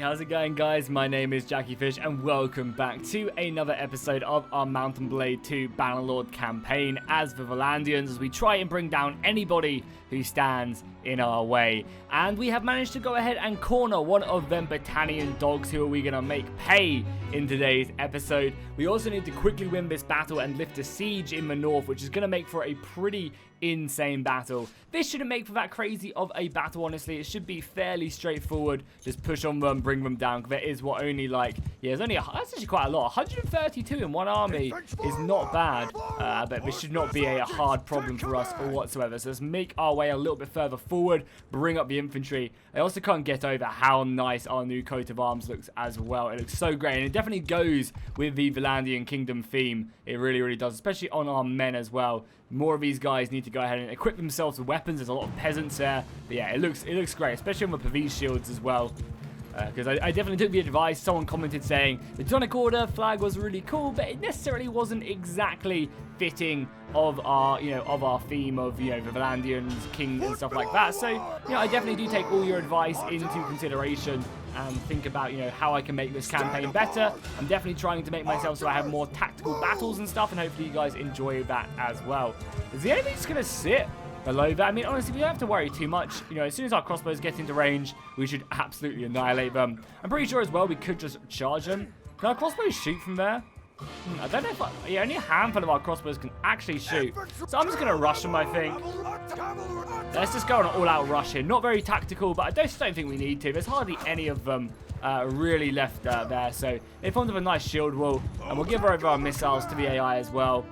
how's it going, guys? My name is Jackie Fish and welcome back to another episode of our Mountain Blade 2 Bannerlord campaign as the Vlandians, as we try and bring down anybody who stands in our way. And we have managed to go ahead and corner one of them Battanian dogs who are we going to make pay in today's episode. We also need to quickly win this battle and lift a siege in the north, which is going to make for a pretty insane battle. This shouldn't make for that crazy of a battle, honestly. It should be fairly straightforward. Just push on them, bring them down. There is what only like, yeah, there's only, that's actually quite a lot. 132 in one army is not bad, but this should not be a hard problem for us or whatsoever. So let's make our way a little bit further forward, bring up the infantry. I also can't get over how nice our new coat of arms looks as well. It looks so great, and it definitely goes with the Vlandian Kingdom theme. It really, really does, especially on our men as well. More of these guys need to go ahead and equip themselves with weapons. There's a lot of peasants there. But yeah, it looks great, especially on the police shields as well. Because I definitely took the advice. Someone commented saying the Tonic Order flag was really cool, but it necessarily wasn't exactly fitting of our, of our theme of, the Vlandians, kings and stuff like that. So, I definitely do take all your advice into consideration and think about, how I can make this campaign better. I'm definitely trying to make myself so I have more tactical battles and stuff, and hopefully you guys enjoy that as well. Is the enemy just going to sit below that? I mean, honestly, we don't have to worry too much. As soon as our crossbows get into range, we should absolutely annihilate them. I'm pretty sure as well we could just charge them. Can our crossbows shoot from there? I don't know if only a handful of our crossbows can actually shoot. So I'm just going to rush them, I think. Let's just go on an all-out rush here. Not very tactical, but I just don't think we need to. There's hardly any of them really left there. So they formed up a nice shield wall, and we'll give over our missiles to the AI as well.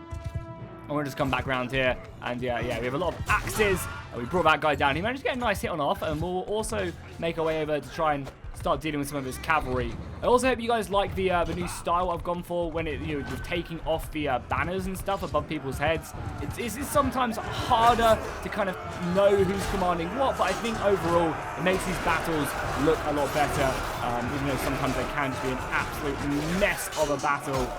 And we'll just come back around here, and yeah, we have a lot of axes. We brought that guy down. He managed to get a nice hit on off, and we'll also make our way over to try and start dealing with some of his cavalry. I also hope you guys like the new style I've gone for when it, with taking off the banners and stuff above people's heads. It's sometimes harder to kind of know who's commanding what, but I think overall it makes these battles look a lot better, even though sometimes they can just be an absolute mess of a battle.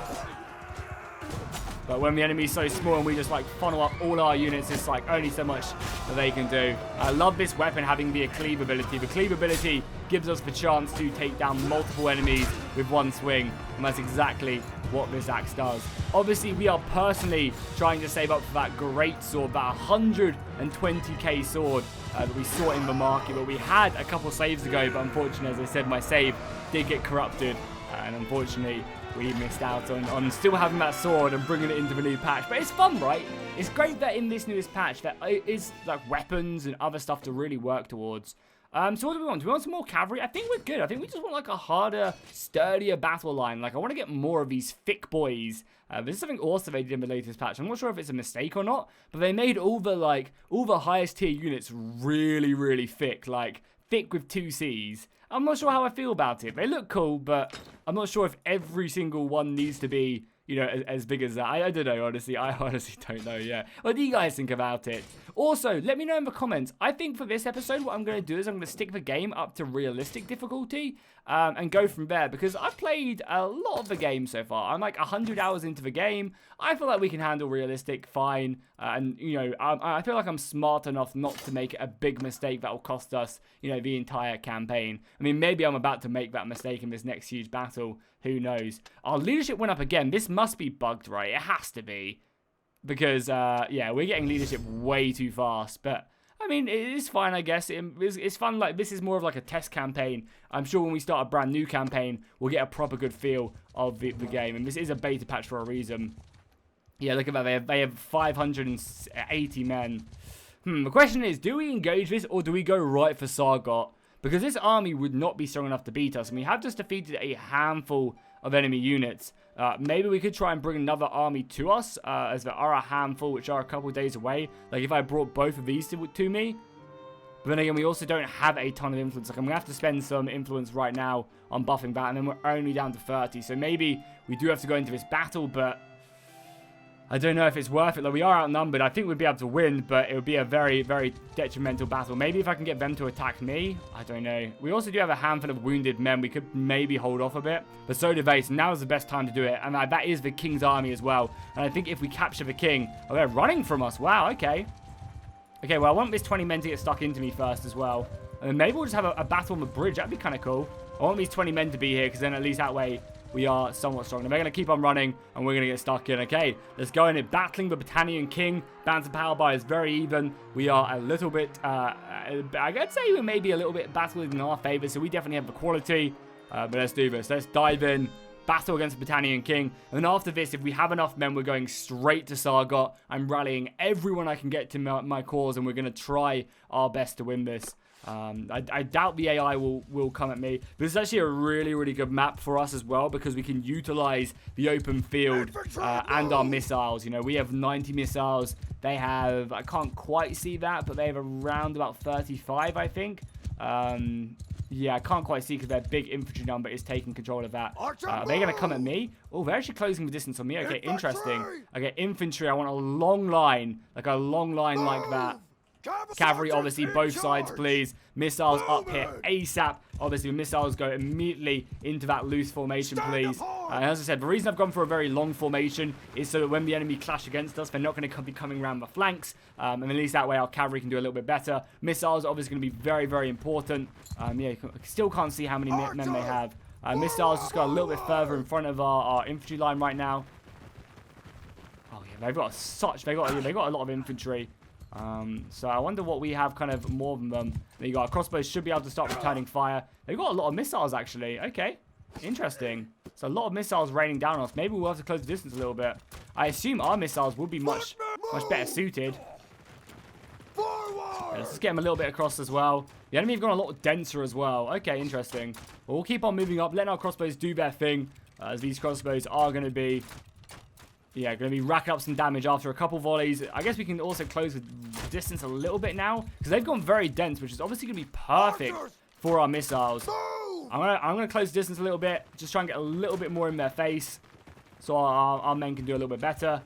But when the enemy's so small and we just like funnel up all our units, it's like only so much that they can do. I love this weapon having the cleave ability. The cleave ability gives us the chance to take down multiple enemies with one swing, and that's exactly what this axe does. Obviously, we are personally trying to save up for that great sword, that 120k sword that we saw in the market, but we had a couple saves ago, but unfortunately, as I said, my save did get corrupted, and unfortunately, we missed out on still having that sword and bringing it into the new patch. But it's fun, right? It's great that in this newest patch there is like weapons and other stuff to really work towards. So what do we want? Do we want some more cavalry? I think we're good. I think we just want like a harder, sturdier battle line. Like I want to get more of these thick boys. This is something also they did in the latest patch. I'm not sure if it's a mistake or not, but they made all the highest tier units really, really thick. Like thick with 2 C's. I'm not sure how I feel about it. They look cool, but I'm not sure if every single one needs to be, as big as that. I don't know, honestly. I honestly don't know, yeah. What do you guys think about it? Also, let me know in the comments. I think for this episode, what I'm going to do is I'm going to stick the game up to realistic difficulty and go from there, because I've played a lot of the game so far. I'm like 100 hours into the game. I feel like we can handle realistic fine, and, I feel like I'm smart enough not to make a big mistake that will cost us, the entire campaign. I mean, maybe I'm about to make that mistake in this next huge battle. Who knows? Our leadership went up again. This must be bugged, right? It has to be. Because, yeah, we're getting leadership way too fast. But, I mean, it is fine, I guess. It's fun. Like, this is more of like a test campaign. I'm sure when we start a brand new campaign, we'll get a proper good feel of the game. And this is a beta patch for a reason. Yeah, look at that. They have 580 men. The question is, do we engage this or do we go right for Sargot? Because this army would not be strong enough to beat us. And we have just defeated a handful of enemy units. Maybe we could try and bring another army to us, as there are a handful which are a couple days away. Like if I brought both of these to me. But then again, we also don't have a ton of influence. Like I'm going to have to spend some influence right now on buffing that. And then we're only down to 30. So maybe we do have to go into this battle, but I don't know if it's worth it. Like, we are outnumbered. I think we'd be able to win, but it would be a very, very detrimental battle. Maybe if I can get them to attack me, I don't know. We also do have a handful of wounded men. We could maybe hold off a bit, but so do they. So now is the best time to do it, and that is the king's army as well. And I think if we capture the king, oh, they're running from us. Wow, okay. Okay, well, I want this 20 men to get stuck into me first as well. And then maybe we'll just have a battle on the bridge. That'd be kind of cool. I want these 20 men to be here, because then at least that way we are somewhat strong. And they're going to keep on running, and we're going to get stuck in. Okay, let's go in it. Battling the Battanian King. Balance of power bar is very even. We are a little bit, I'd say we may be a little bit battled in our favor, so we definitely have the quality. But let's do this. Let's dive in. Battle against the Battanian King. And then after this, if we have enough men, we're going straight to Sargot. I'm rallying everyone I can get to my cause, and we're going to try our best to win this. I doubt the AI will come at me. But it's actually a really, really good map for us as well, because we can utilize the open field and our missiles. You know, we have 90 missiles. They have, I can't quite see that, but they have around about 35, I think. Yeah, I can't quite see because their big infantry number is taking control of that. Are they going to come at me? Oh, they're actually closing the distance on me. Okay, interesting. Okay, infantry, I want a long line. Like a long line like that. Cavalry, obviously, both sides, please. Missiles up here ASAP. Obviously, the missiles go immediately into that loose formation, please. And as I said, the reason I've gone for a very long formation is so that when the enemy clash against us, they're not going to be coming around the flanks. And at least that way, our cavalry can do a little bit better. Missiles, obviously, going to be very, very important. Yeah, still can't see how many men they have. Missiles just got a little bit further in front of our infantry line right now. Oh, yeah, they've got a lot of infantry. So I wonder what we have kind of more than them. There you go. Our crossbows should be able to start returning fire. They've got a lot of missiles, actually. Okay. Interesting. So a lot of missiles raining down on us. Maybe we'll have to close the distance a little bit. I assume our missiles will be much better suited. Yeah, let's just get them a little bit across as well. The enemy have gone a lot denser as well. Okay, interesting. Well, we'll keep on moving up, letting our crossbows do their thing. As these crossbows are going to be... Yeah, going to be racking up some damage after a couple volleys. I guess we can also close the distance a little bit now, because they've gone very dense, which is obviously going to be perfect for our missiles. I'm gonna close the distance a little bit, just try and get a little bit more in their face, so our men can do a little bit better.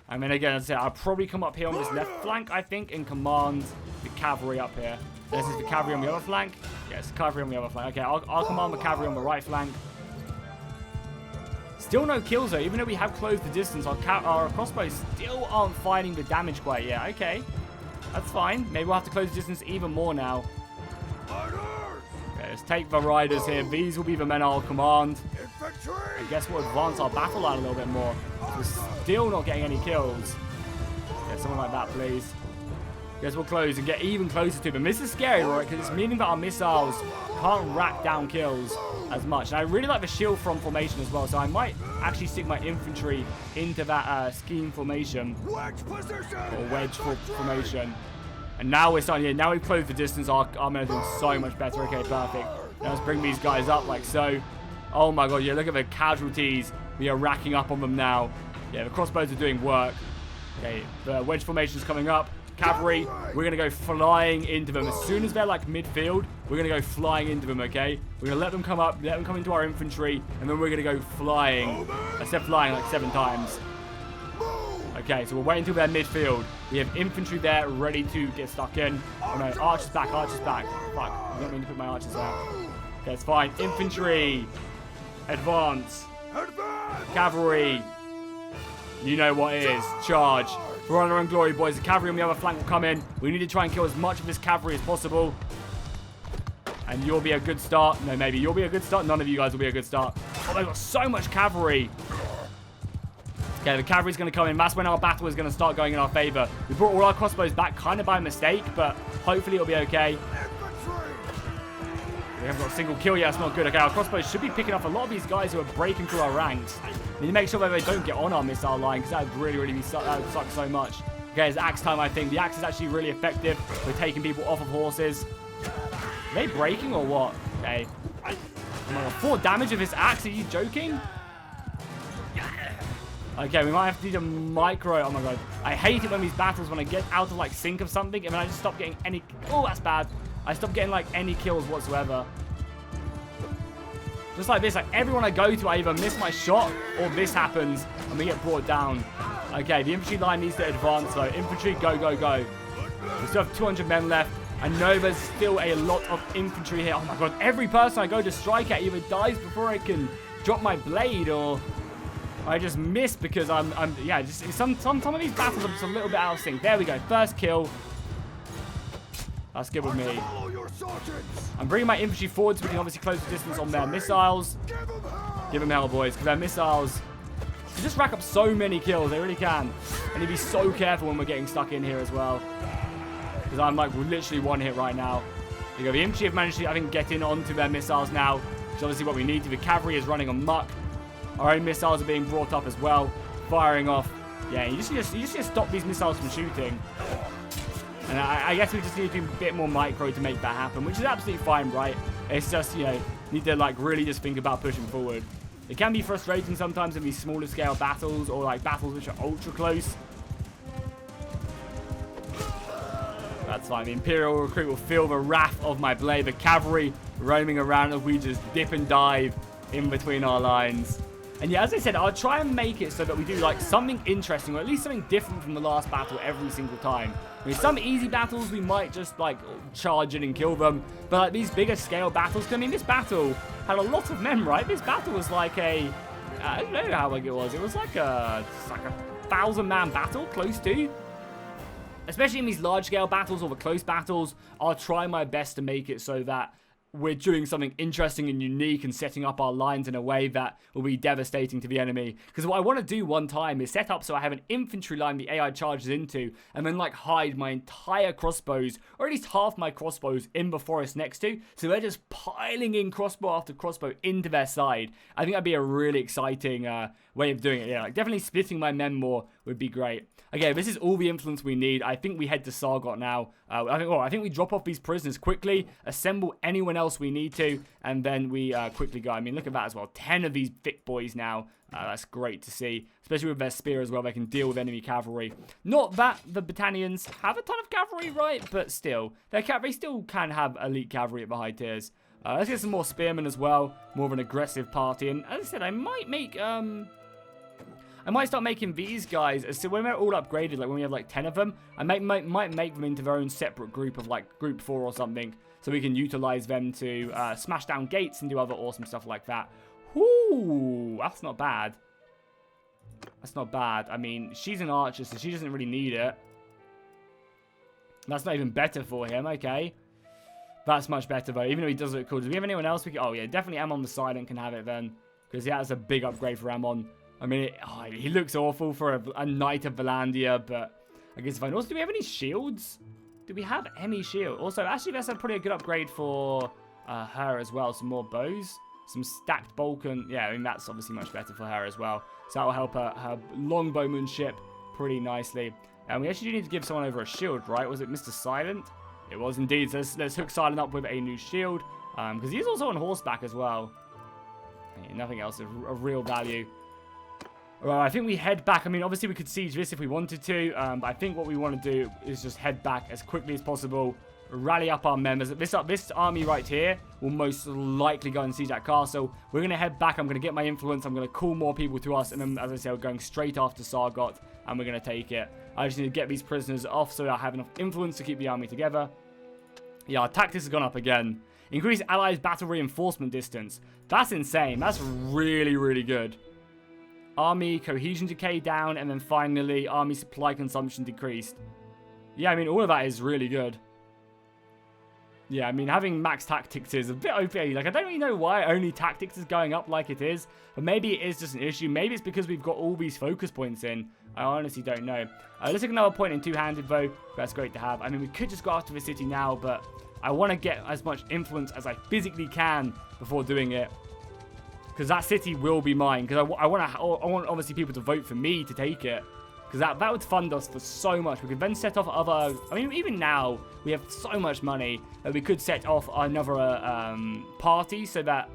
And then again, as I said, I'll probably come up here on this left flank, I think, and command the cavalry up here. This is the cavalry on the other flank. Yes, cavalry on the other flank. Okay, I'll command the cavalry on the right flank. Still no kills though, even though we have closed the distance, our crossbows still aren't finding the damage quite yet. Okay, that's fine. Maybe we'll have to close the distance even more now. Okay, let's take the riders here. These will be the men I'll command. I guess we'll advance our battle line a little bit more. We're still not getting any kills. Yeah, something like that, please. Guess we'll close and get even closer to them. This is scary, right? Because it's meaning that our missiles can't rack down kills as much. And I really like the shield from formation as well, so I might actually stick my infantry into that scheme formation. Or wedge formation. And now we're starting here. Now we've closed the distance. Our men are doing so much better. Okay, perfect. Now let's bring these guys up like so. Oh my god, yeah, look at the casualties we are racking up on them now. Yeah, the crossbows are doing work. Okay, the wedge formation is coming up. Cavalry, we're going to go flying into them. As soon as they're like midfield, we're going to go flying into them, okay? We're going to let them come up, let them come into our infantry, and then we're going to go flying. I said flying like 7 times. Okay, so we're waiting until they're midfield. We have infantry there ready to get stuck in. Oh no, archers back, archers back. Fuck, I don't mean to put my archers there. Okay, it's fine. Infantry, advance. Cavalry, you know what it is. Charge. For honor and glory, boys. The cavalry on the other flank will come in. We need to try and kill as much of this cavalry as possible. And you'll be a good start. No, maybe you'll be a good start. None of you guys will be a good start. Oh, they've got so much cavalry. Okay, the cavalry's going to come in. That's when our battle is going to start going in our favor. We brought all our crossbows back kind of by mistake, but hopefully it'll be okay. We haven't got a single kill yet. That's not good. Okay, our crossbows should be picking up a lot of these guys who are breaking through our ranks. We need to make sure that they don't get on our missile line, because that would really that would suck so much. Okay, it's axe time, I think. The axe is actually really effective for taking people off of horses. Are they breaking or what? Okay. Oh my god, 4 damage with this axe? Are you joking? Okay, we might have to do the micro. Oh my god. I hate it when these battles, when I get out of like sync of something, and then I just stop getting any... Oh, that's bad. I stop getting like any kills whatsoever. Just like this, like everyone I go to, I either miss my shot or this happens and we get brought down. Okay, the infantry line needs to advance though. Infantry, go, go, go. We still have 200 men left. I know there's still a lot of infantry here. Oh my god, every person I go to strike at either dies before I can drop my blade, or I just miss because yeah, just some of these battles are just a little bit out of sync. There we go, first kill. That's good with me. I'm bringing my infantry forward so we can obviously close the distance on their missiles. Give them hell, boys, because their missiles can just rack up so many kills. They really can. And you be so careful when we're getting stuck in here as well. Because I'm like literally one hit right now. There you go. The infantry have managed to, I think, get in onto their missiles now. Which is obviously what we need to. The cavalry is running amok. Our own missiles are being brought up as well. Firing off. Yeah, you just need to stop these missiles from shooting. And I guess we just need to be a bit more micro to make that happen, which is absolutely fine, right? It's just, you know, need to like really just think about pushing forward. It can be frustrating sometimes in these smaller scale battles or like battles which are ultra close. That's fine. The Imperial recruit will feel the wrath of my blade. The cavalry roaming around as we just dip and dive in between our lines. And yeah, as I said, I'll try and make it so that we do like something interesting, or at least something different from the last battle every single time. I mean, some easy battles we might just like charge in and kill them, but like these bigger scale battles, I mean, this battle had a lot of men, right? This battle was like a, I don't know how big it was. It was like a 1,000-man battle, close to. Especially in these large scale battles or the close battles, I'll try my best to make it so that we're doing something interesting and unique and setting up our lines in a way that will be devastating to the enemy. Because what I want to do one time is set up so I have an infantry line the AI charges into, and then like hide my entire crossbows, or at least half my crossbows, in the forest next to, so they're just piling in crossbow after crossbow into their side. I think that'd be a really exciting way of doing it. Yeah, like definitely splitting my men more would be great. Okay, this is all the influence we need. I think we head to Sargot now. I think we drop off these prisoners quickly, assemble anyone else we need to, and then we quickly go. I mean, look at that as well. 10 of these thick boys now. That's great to see, especially with their spear as well. They can deal with enemy cavalry. Not that the Battanians have a ton of cavalry, right? But still, they still can have elite cavalry at the high tiers. Let's get some more spearmen as well. More of an aggressive party. And as I said, I might make... I might start making these guys, so when they're all upgraded, like when we have like 10 of them, I might make them into their own separate group of like group 4 or something, so we can utilize them to smash down gates and do other awesome stuff like that. Ooh, that's not bad. That's not bad. I mean, she's an archer, so she doesn't really need it. That's not even better for him, okay. That's much better though, even though he does look cool. Do we have anyone else? Oh yeah, definitely Ammon the Silent can have it then, because yeah, that's a big upgrade for Ammon. I mean, he looks awful for a Knight of Vlandia, but I guess fine. Also, do we have any shields? Do we have any shield? Also, actually, that's a pretty good upgrade for her as well. Some more bows, some stacked Balkan. Yeah, I mean, that's obviously much better for her as well. So that will help her longbowmanship pretty nicely. And we actually do need to give someone over a shield, right? Was it Mr. Silent? It was indeed. So let's hook Silent up with a new shield, because he's also on horseback as well. Yeah, nothing else of real value. Well, I think we head back. I mean, obviously we could siege this if we wanted to, but I think what we want to do is just head back as quickly as possible, rally up our members. This army right here will most likely go and siege that castle. We're going to head back. I'm going to get my influence. I'm going to call more people to us, and then, as I said, we're going straight after Sargot, and we're going to take it. I just need to get these prisoners off so I have enough influence to keep the army together. Yeah, our tactics have gone up again. Increase allies' battle reinforcement distance. That's insane. That's really, really good. Army cohesion decay down, and then finally army supply consumption decreased. Yeah, I mean, all of that is really good. Yeah, I mean, having max tactics is a bit OP. Like, I don't really know why only tactics is going up like it is, but maybe it is just an issue. Maybe it's because we've got all these focus points in. I honestly don't know. Let's take another point in two-handed, though. That's great to have. I mean, we could just go after the city now, but I want to get as much influence as I physically can before doing it. Because that city will be mine. Because I want obviously people to vote for me to take it. Because that would fund us for so much. We could then set off other... I mean, even now, we have so much money that we could set off another party so that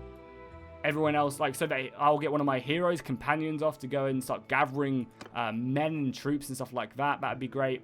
everyone else... Like, so that I'll get one of my heroes, companions off to go and start gathering men and troops and stuff like that. That would be great.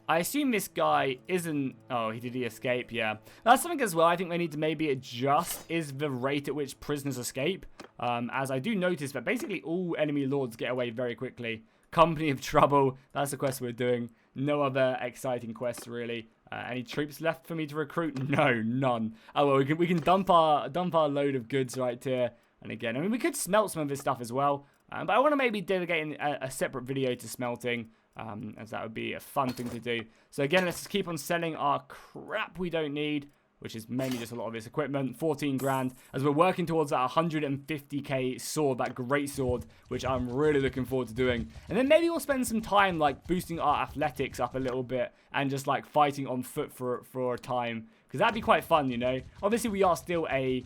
I assume this guy isn't... Oh, did he escape? Yeah. That's something as well I think they need to maybe adjust is the rate at which prisoners escape. As I do notice that basically all enemy lords get away very quickly. Company of Trouble. That's the quest we're doing. No other exciting quests, really. Any troops left for me to recruit? No, none. Oh, well, we can dump our load of goods right here. And again, I mean, we could smelt some of this stuff as well. But I want to maybe dedicate a separate video to smelting. as that would be a fun thing to do. So again, let's just keep on selling our crap we don't need, which is mainly just a lot of this equipment, 14 grand, as we're working towards that 150k sword, that great sword, which I'm really looking forward to doing. And then maybe we'll spend some time, like, boosting our athletics up a little bit, and just, like, fighting on foot for a time, because that'd be quite fun, you know. Obviously, we are still a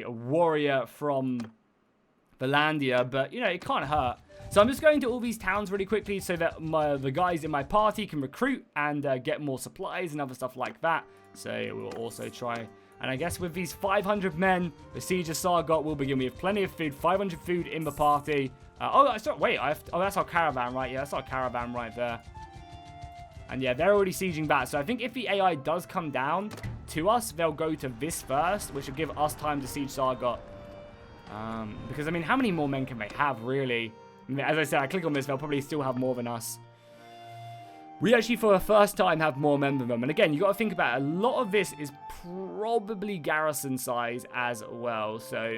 warrior from Vlandia, but, you know, it can't hurt. So I'm just going to all these towns really quickly so that the guys in my party can recruit and get more supplies and other stuff like that. So we'll also try, and I guess with these 500 men, the siege of Sargot will begin. We have plenty of food, 500 food in the party. That's our caravan, right? Yeah, that's our caravan right there. And yeah, they're already sieging back. So I think if the AI does come down to us, they'll go to this first, which will give us time to siege Sargot. Because, I mean, how many more men can they have, really? I mean, as I said, I click on this, they'll probably still have more than us. We actually, for the first time, have more men than them. And again, you got to think about it. A lot of this is probably garrison size as well. So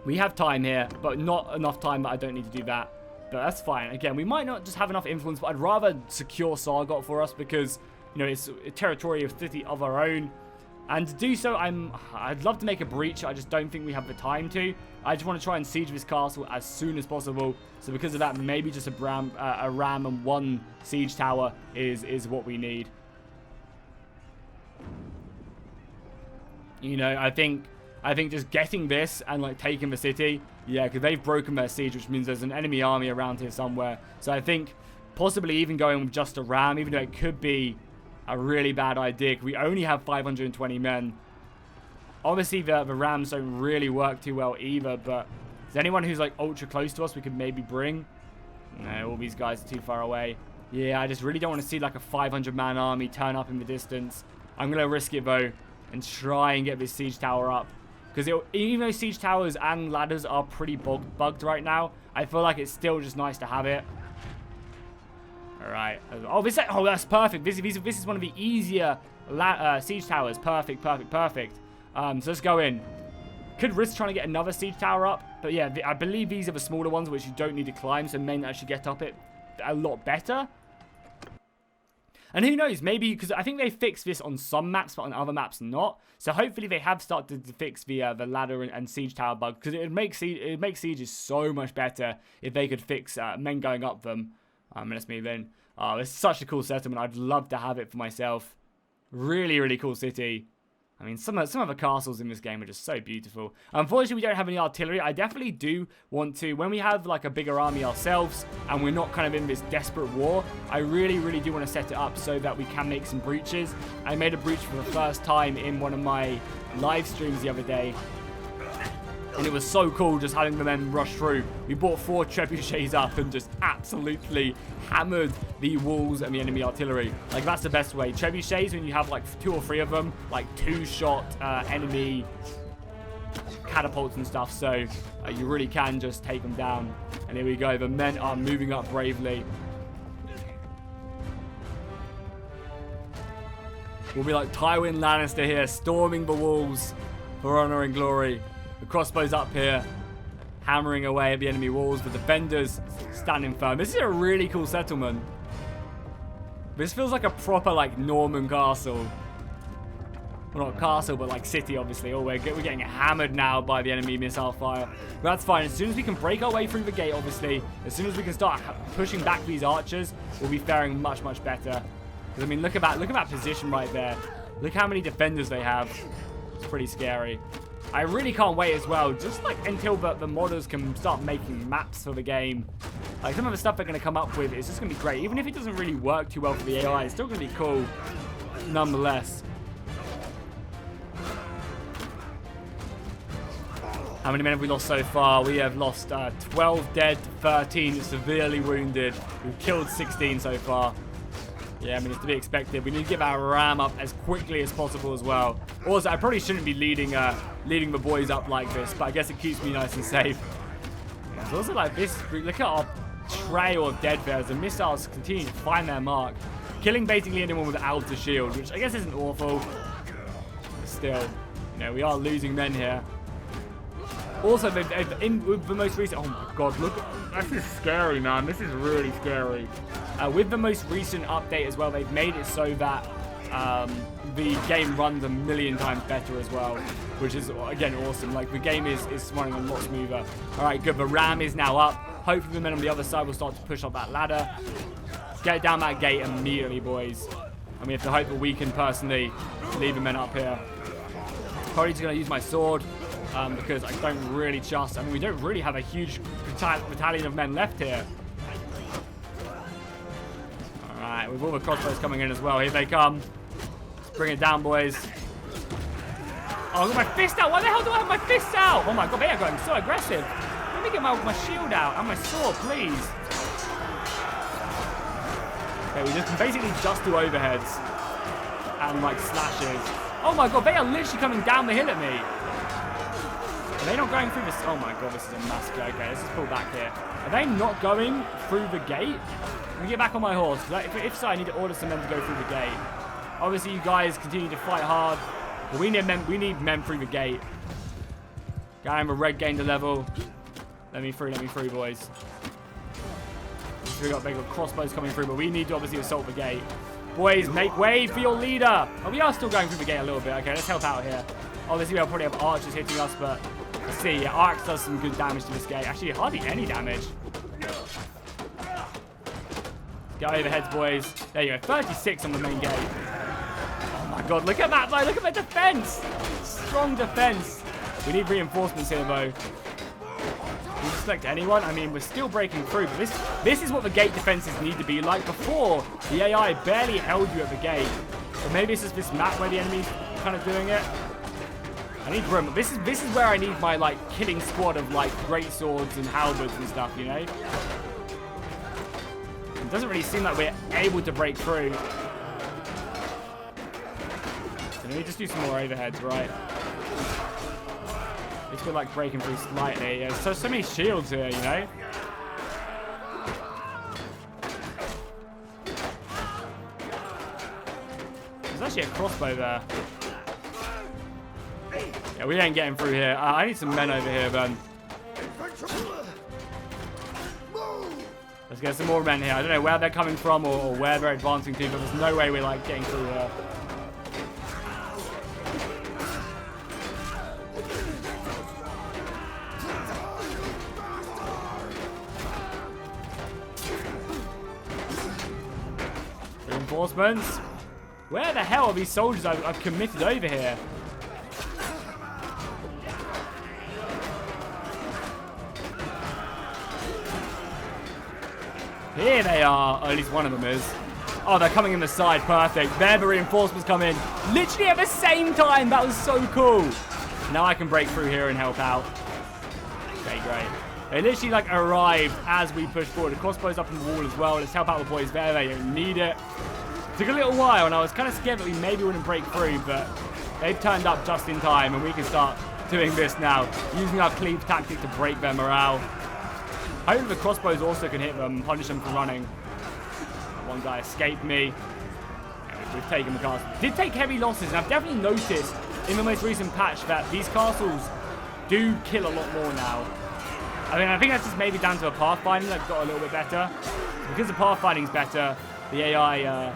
we have time here, but not enough time that I don't need to do that. But that's fine. Again, we might not just have enough influence, but I'd rather secure Sargot for us because, you know, it's a territory of city of our own. And to do so, I'd love to make a breach. I just don't think we have the time to. I just want to try and siege this castle as soon as possible. So because of that, maybe just a ram and one siege tower is what we need. You know, I think just getting this and, like, taking the city, yeah, because they've broken their siege, which means there's an enemy army around here somewhere. So I think possibly even going with just a ram, even though it could be a really bad idea, because we only have 520 men. Obviously, the rams don't really work too well either, but is there anyone who's, like, ultra close to us we could maybe bring? No, all these guys are too far away. Yeah, I just really don't want to see, like, a 500-man army turn up in the distance. I'm going to risk it, though, and try and get this siege tower up. Because even though siege towers and ladders are pretty bugged right now, I feel like it's still just nice to have it. Alright. Oh, that's perfect. This is one of the easier siege towers. Perfect. So let's go in. Could risk trying to get another siege tower up. But yeah, I believe these are the smaller ones which you don't need to climb. So men actually get up it a lot better. And who knows, maybe, because I think they fixed this on some maps, but on other maps not. So hopefully they have started to fix the ladder and siege tower bug, because it makes sieges so much better if they could fix men going up them. Let's move in. Oh, it's such a cool settlement. I'd love to have it for myself. Really, really cool city. I mean, some of the castles in this game are just so beautiful. Unfortunately, we don't have any artillery. I definitely do want to, when we have, like, a bigger army ourselves and we're not kind of in this desperate war, I really, really do want to set it up so that we can make some breaches. I made a breach for the first time in one of my live streams the other day. And it was so cool just having the men rush through. We brought 4 trebuchets up and just absolutely hammered the walls and the enemy artillery. Like, that's the best way. Trebuchets, when you have like 2 or 3 of them, like 2-shot enemy catapults and stuff. So you really can just take them down. And here we go. The men are moving up bravely. We'll be like Tywin Lannister here, storming the walls for honor and glory. The crossbows up here, hammering away at the enemy walls. The defenders standing firm. This is a really cool settlement. This feels like a proper, like, Norman castle. Well, not castle, but like city, obviously. Oh, we're getting hammered now by the enemy missile fire. But that's fine. As soon as we can break our way through the gate, obviously, as soon as we can start pushing back these archers, we'll be faring much, much better. Because, I mean, look at that position right there. Look how many defenders they have. It's pretty scary. I really can't wait as well, just like until the modders can start making maps for the game. Like, some of the stuff they're going to come up with is just going to be great. Even if it doesn't really work too well for the AI, it's still going to be cool nonetheless. How many men have we lost so far? We have lost 12 dead, 13 severely wounded. We've killed 16 so far. Yeah, I mean, it's to be expected. We need to get that ram up as quickly as possible as well. Also, I probably shouldn't be leading the boys up like this, but I guess it keeps me nice and safe. Yeah, it's also like this. Look at our trail of dead there. The missiles continue to find their mark, killing basically anyone without a shield, which I guess isn't awful. But still, you know, we are losing men here. Also, with the most recent... Oh my god, look. This is scary, man. This is really scary. With the most recent update as well, they've made it so that the game runs a million times better as well, which is, again, awesome. Like, the game is running a lot smoother. All right, good. The ram is now up. Hopefully, the men on the other side will start to push up that ladder. Get down that gate immediately, boys. And we have to hope that we can personally leave the men up here. Probably just going to use my sword. Because I don't really trust... I mean, we don't really have a huge battalion of men left here. Alright, with all the crossbows coming in as well. Here they come. Let's bring it down, boys. Oh, I got my fist out. Why the hell do I have my fist out? Oh my god, they are going so aggressive. Let me get my shield out and my sword, please. Okay, we just basically just do overheads. And, like, slashes. Oh my god, they are literally coming down the hill at me. Are they not going through this? Oh my god, this is a massacre. Okay, let's just pull back here. Are they not going through the gate? Let me get back on my horse. If so, I need to order some men to go through the gate. Obviously, you guys continue to fight hard. But we need men through the gate. Guy in the red gained a level. Let me through, boys. We got crossbows coming through, but we need to obviously assault the gate. Boys, make way for your leader. Oh, we are still going through the gate a little bit. Okay, let's help out here. Obviously, we'll probably have archers hitting us, but let's see. Yeah, Arx does some good damage to this gate. Actually, hardly any damage. Get overheads, boys. There you go. 36 on the main gate. Oh my god, look at that, though. Look at the defense. Strong defense. We need reinforcements here, though. Can you select anyone? I mean, we're still breaking through, but this is what the gate defenses need to be like. Before, the AI barely held you at the gate. But maybe it's just this map where the enemy's kind of doing it. I need room. This is where I need my, like, killing squad of, like, great swords and halberds and stuff, you know? It doesn't really seem like we're able to break through. So let me just do some more overheads, right? At least we're, like, breaking through slightly. Yeah, so many shields here, you know? There's actually a crossbow there. Yeah, we ain't getting through here. I need some men over here, then. Let's get some more men here. I don't know where they're coming from or where they're advancing to, but there's no way we're, like, getting through here. Reinforcements. Where the hell are these soldiers I've committed over here? Here they are. Or at least one of them is. Oh, they're coming in the side. Perfect. There the reinforcements come in. Literally at the same time. That was so cool. Now I can break through here and help out. Okay, great. They literally, like, arrived as we push forward. The crossbow's up on the wall as well. Let's help out the boys there. They don't need it. Took a little while, and I was kind of scared that we maybe wouldn't break through, but they've turned up just in time, and we can start doing this now. Using our cleave tactic to break their morale. Hopefully the crossbows also can hit them, punish them for running. One guy escaped me. Yeah, we've taken the castle. Did take heavy losses, and I've definitely noticed in the most recent patch that these castles do kill a lot more now. I mean, I think that's just maybe down to the pathfinding that got a little bit better. Because the pathfinding's better, the AI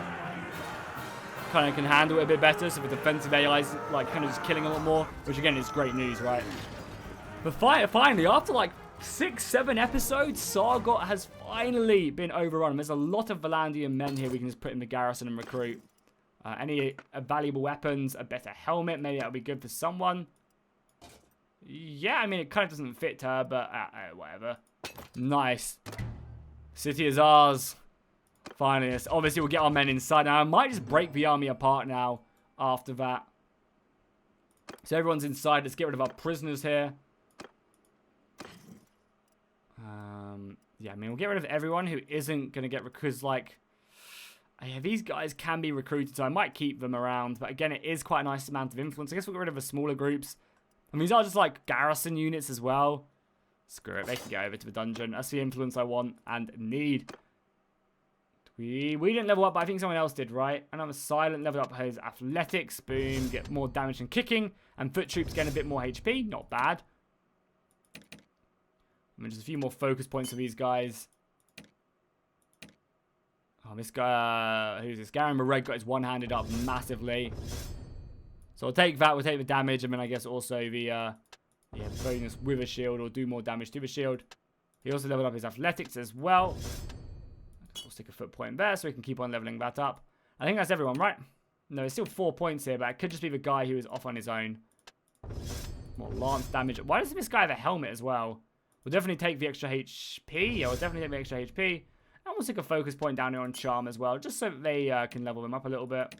kind of can handle it a bit better. So the defensive AI is, like, kind of just killing a lot more, which again is great news, right? But finally, after like 6-7 episodes, Sargot has finally been overrun. There's a lot of Vlandian men here we can just put in the garrison and recruit. Any valuable weapons, a better helmet, maybe that would be good for someone. Yeah, I mean, it kind of doesn't fit her, but whatever. Nice. City is ours. Finally, obviously we'll get our men inside. Now, I might just break the army apart now after that. So everyone's inside. Let's get rid of our prisoners here. Yeah, I mean, we'll get rid of everyone who isn't going to get... Because, like... Yeah, these guys can be recruited, so I might keep them around. But again, it is quite a nice amount of influence. I guess we'll get rid of the smaller groups. And these are just, like, garrison units as well. Screw it, they can get over to the dungeon. That's the influence I want and need. We didn't level up, but I think someone else did, right? Another silent level up his athletics. Boom, get more damage and kicking. And foot troops getting a bit more HP. Not bad. I mean, just a few more focus points for these guys. Oh, this guy, who's this? Garen Moret got his one-handed up massively. So I'll take that, we'll take the damage, and then I guess also the bonus with a shield, or do more damage to the shield. He also leveled up his athletics as well. We'll stick a foot point there so we can keep on leveling that up. I think that's everyone, right? No, it's still 4 points here, but it could just be the guy who is off on his own. More lance damage. Why doesn't this guy have a helmet as well? We'll definitely take the extra HP. Yeah, we'll definitely take the extra HP. And we'll stick a focus point down here on Charm as well, just so that they can level them up a little bit.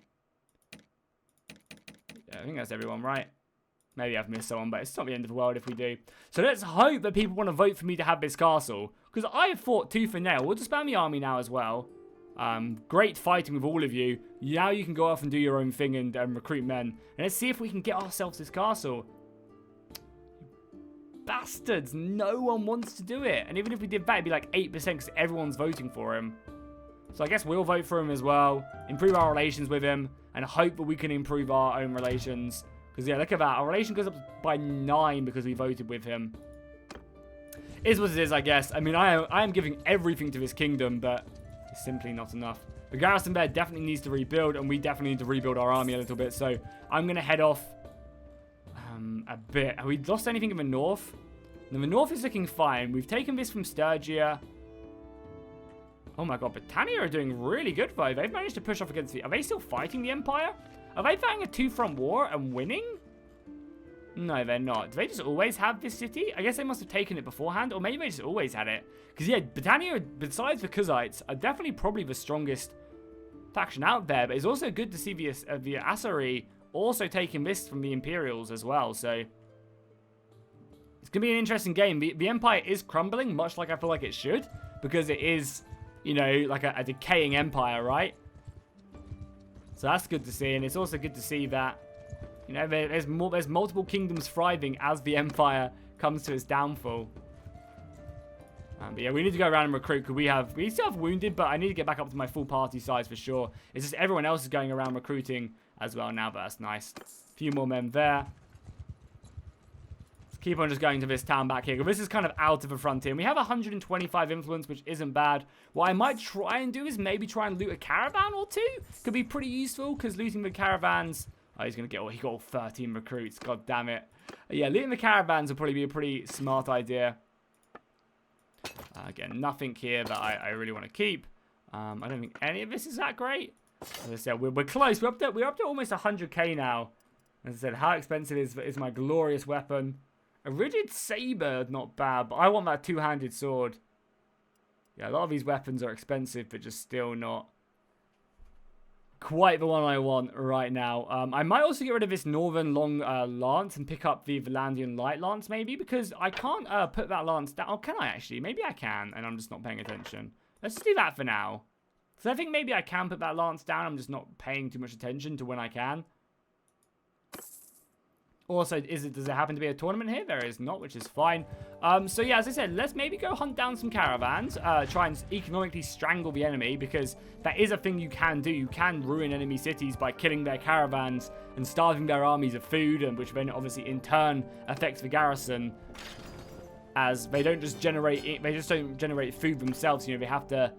Yeah, I think that's everyone, right? Maybe I've missed someone, but it's not the end of the world if we do. So let's hope that people want to vote for me to have this castle. Because I have fought tooth and nail. We'll just spam the army now as well. Great fighting with all of you. Now you can go off and do your own thing and recruit men. And let's see if we can get ourselves this castle. Bastards. No one wants to do it. And even if we did that, it'd be like 8% because everyone's voting for him. So I guess we'll vote for him as well. Improve our relations with him. And hope that we can improve our own relations. Because, yeah, look at that. Our relation goes up by 9 because we voted with him. Is what it is, I guess. I mean, I am giving everything to this kingdom, but it's simply not enough. The garrison there definitely needs to rebuild, and we definitely need to rebuild our army a little bit. So I'm going to head off a bit. Have we lost anything in the north? No, the north is looking fine. We've taken this from Sturgia. Oh my god, Battania are doing really good, though. They've managed to push off against the... Are they still fighting the Empire? Are they fighting a two-front war and winning? No, they're not. Do they just always have this city? I guess they must have taken it beforehand, or maybe they just always had it. Because, yeah, Battania, besides the Kuzites, are definitely probably the strongest faction out there. But it's also good to see the Asari also taking this from the Imperials as well. So it's going to be an interesting game. The Empire is crumbling, much like I feel like it should. Because it is, you know, like a decaying empire, right? So that's good to see. And it's also good to see that, you know, there's multiple kingdoms thriving as the Empire comes to its downfall. But yeah, we need to go around and recruit because we still have wounded, but I need to get back up to my full party size for sure. It's just everyone else is going around recruiting as well now, but that's nice. A few more men there. Let's keep on just going to this town back here. This is kind of out of the frontier. And we have 125 influence, which isn't bad. What I might try and do is maybe try and loot a caravan or two. Could be pretty useful because looting the caravans... Oh, he's going to get... Oh, he got all 13 recruits. God damn it. Yeah, looting the caravans will probably be a pretty smart idea. Again, nothing here that I really want to keep. I don't think any of this is that great. As I said, we're close. We're up to almost 100k now. As I said, how expensive is my glorious weapon? A rigid saber, not bad, but I want that two-handed sword. Yeah, a lot of these weapons are expensive, but just still not quite the one I want right now. I might also get rid of this northern long lance and pick up the Vlandian light lance maybe, because I can't put that lance down. Oh, can I actually? Maybe I can, and I'm just not paying attention. Let's do that for now. So I think maybe I can put that lance down. I'm just not paying too much attention to when I can. Also, does it happen to be a tournament here? There is not, which is fine. So yeah, as I said, let's maybe go hunt down some caravans. Try and economically strangle the enemy, because that is a thing you can do. You can ruin enemy cities by killing their caravans and starving their armies of food, and which then obviously in turn affects the garrison, as they don't just don't generate food themselves. You know, they have to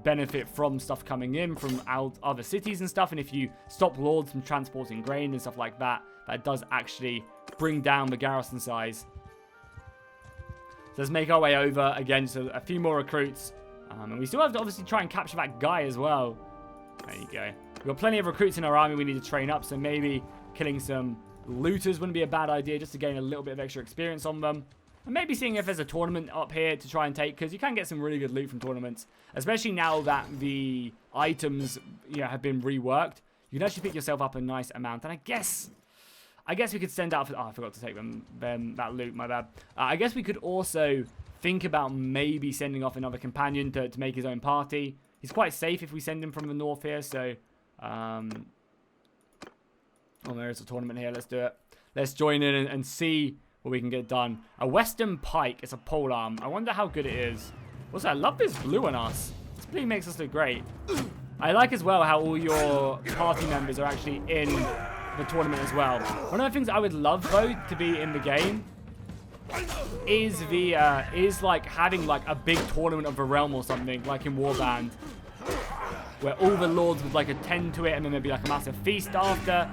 benefit from stuff coming in from other cities and stuff. And if you stop lords from transporting grain and stuff like that, that does actually bring down the garrison size. So let's make our way over again. So a few more recruits. And we still have to obviously try and capture that guy as well. There you go. We've got plenty of recruits in our army we need to train up. So maybe killing some looters wouldn't be a bad idea, just to gain a little bit of extra experience on them. And maybe seeing if there's a tournament up here to try and take, because you can get some really good loot from tournaments. Especially now that the items, you know, have been reworked. You can actually pick yourself up a nice amount. And I guess we could send out... Oh, I forgot to take that loot, my bad. I guess we could also think about maybe sending off another companion to make his own party. He's quite safe if we send him from the north here, so... Oh, there is a tournament here. Let's do it. Let's join in and see what we can get done. A Western Pike. It's a polearm. I wonder how good it is. Also, I love this blue on us. This blue makes us look great. I like as well how all your party members are actually in the tournament as well. One of the things I would love, though, to be in the game is like having like a big tournament of the realm or something, like in Warband, where all the lords would like attend to it, and then there'd be like a massive feast after.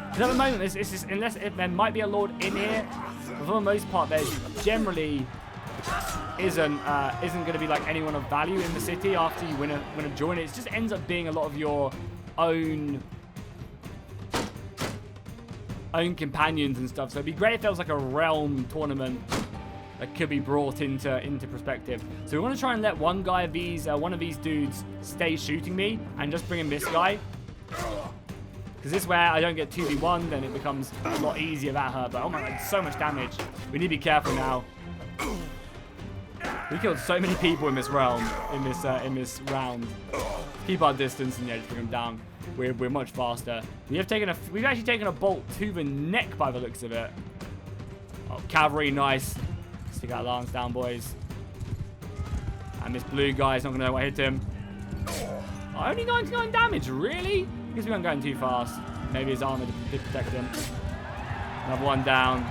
Because at the moment, it's just, unless there might be a lord in here, but for the most part, there's generally isn't going to be like anyone of value in the city after you win a join. It just ends up being a lot of your own companions and stuff. So it'd be great if there was like a realm tournament that could be brought into perspective. So we want to try and let one of these dudes stay shooting me and just bring in this guy. Because this way I don't get 2v1, then it becomes a lot easier without her. But oh my god, so much damage. We need to be careful now. We killed so many people in this realm, in this round. Keep our distance and yeah, just bring them down. We're much faster. We've actually taken a bolt to the neck by the looks of it. Oh, cavalry, nice. Stick our lance down, boys. And this blue guy's not gonna know what hit him. Oh, only 99 damage, really? I guess we weren't going too fast. Maybe his armor did protect him. Another one down.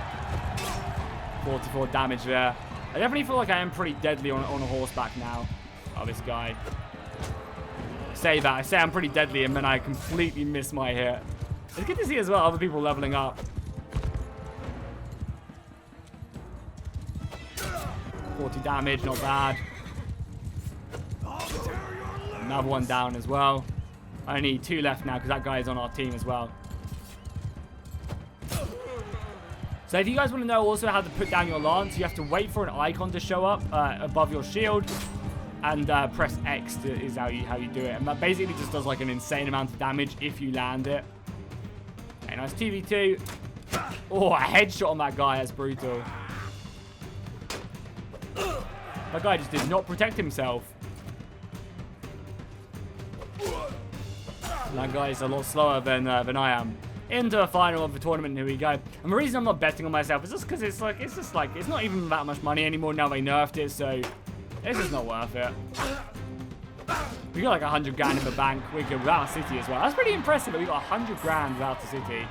44 damage there. I definitely feel like I am pretty deadly on a horseback now. Oh, this guy. I say I'm pretty deadly, and then I completely miss my hit. It's good to see as well other people leveling up. 40 damage, not bad. Another one down as well. I need 2 left now because that guy is on our team as well. So if you guys want to know also how to put down your lance, you have to wait for an icon to show up above your shield, and press X is how you do it. And that basically just does like an insane amount of damage if you land it. Okay, nice 2v2. Oh, a headshot on that guy. That's brutal. That guy just did not protect himself. That guy is a lot slower than I am. Into the final of the tournament, here we go. And the reason I'm not betting on myself is just because it's not even that much money anymore now they nerfed it, so it's just not worth it. We got like 100 grand in the bank. We're good without a city as well. That's pretty impressive that we got 100 grand without the city.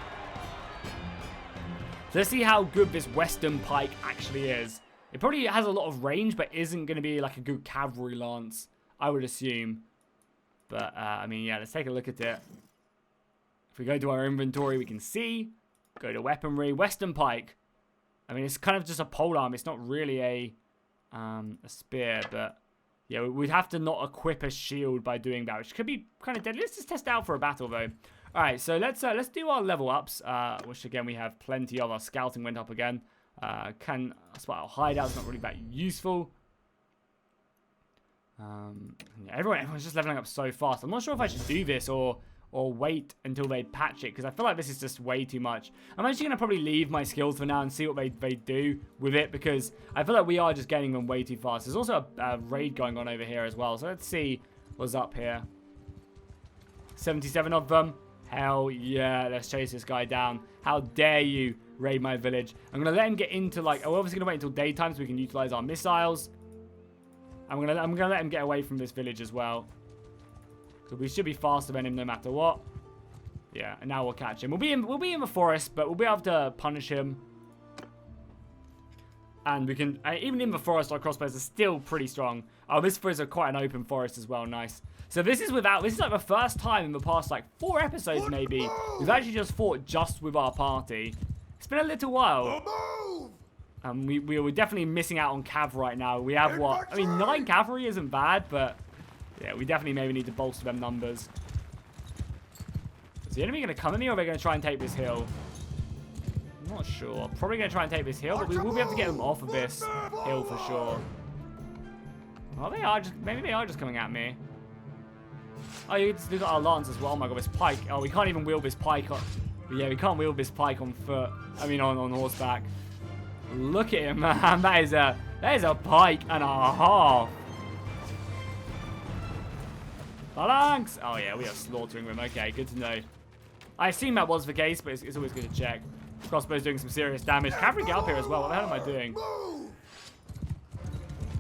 So let's see how good this Western Pike actually is. It probably has a lot of range, but isn't going to be like a good cavalry lance, I would assume. But, I mean, yeah, let's take a look at it. If we go to our inventory, we can see. Go to weaponry. Western Pike. I mean, it's kind of just a polearm. It's not really a spear, but yeah, we'd have to not equip a shield by doing that, which could be kind of deadly. Let's just test it out for a battle, though. All right, so let's do our level ups, which again we have plenty of. Our scouting went up again. Our hideout's not really that useful. Yeah, everyone's just leveling up so fast. I'm not sure if I should do this or wait until they patch it, because I feel like this is just way too much. I'm actually going to probably leave my skills for now and see what they do with it, because I feel like we are just getting them way too fast. There's also a raid going on over here as well, so let's see what's up here. 77 of them. Hell yeah, let's chase this guy down. How dare you raid my village. I'm going to let him get into, like, we're obviously going to wait until daytime so we can utilize our missiles. I'm gonna let him get away from this village as well. So we should be faster than him no matter what. Yeah, and now we'll catch him. We'll be in the forest, but we'll be able to punish him. And we can, even in the forest, our crossbows are still pretty strong. Oh, this is quite an open forest as well. Nice. So this is like the first time in the past, like 4 episodes maybe, we've actually just fought just with our party. It's been a little while. We're definitely missing out on cav right now. We have what? I mean, 9 cavalry isn't bad, but yeah, we definitely maybe need to bolster them numbers. Is the enemy going to come at me, or are they going to try and take this hill? I'm not sure. Probably going to try and take this hill, but we will be able to get them off of this hill for sure. Well, maybe they are just coming at me. Oh, you got our lance as well. Oh my god, this pike. Oh, we can't even wield this pike on... Yeah, we can't wield this pike on foot. I mean, on horseback. Look at him, man. That is a pike and a half. Phalanx! Oh, yeah, we are slaughtering them. Okay, good to know. I assume that was the case, but it's always good to check. Crossbow's doing some serious damage. Cavalry get up here as well. What the hell am I doing?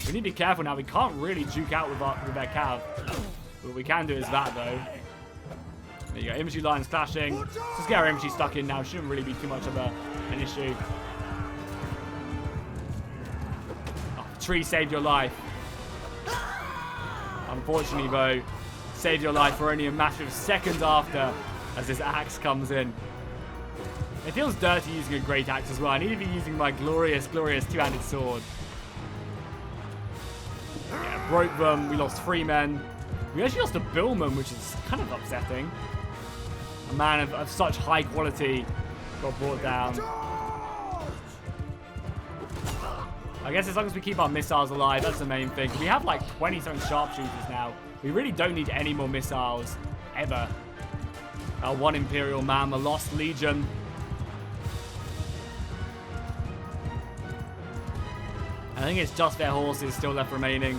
We need to be careful now. We can't really juke out with their cav. What we can do is that, though. There you go. Infantry lines clashing. Just get our infantry stuck in now. Shouldn't really be too much of an issue. tree saved your life. Unfortunately, though, saved your life for only a matter of seconds after, as this axe comes in. It feels dirty using a great axe as well. I need to be using my glorious, glorious two-handed sword. Yeah, broke them. We lost 3 men. We actually lost a billman, which is kind of upsetting. A man of such high quality got brought down. I guess as long as we keep our missiles alive, that's the main thing. We have like 20-something sharpshooters now. We really don't need any more missiles, ever. Our 1 Imperial man, the Lost Legion. I think it's just their horses still left remaining.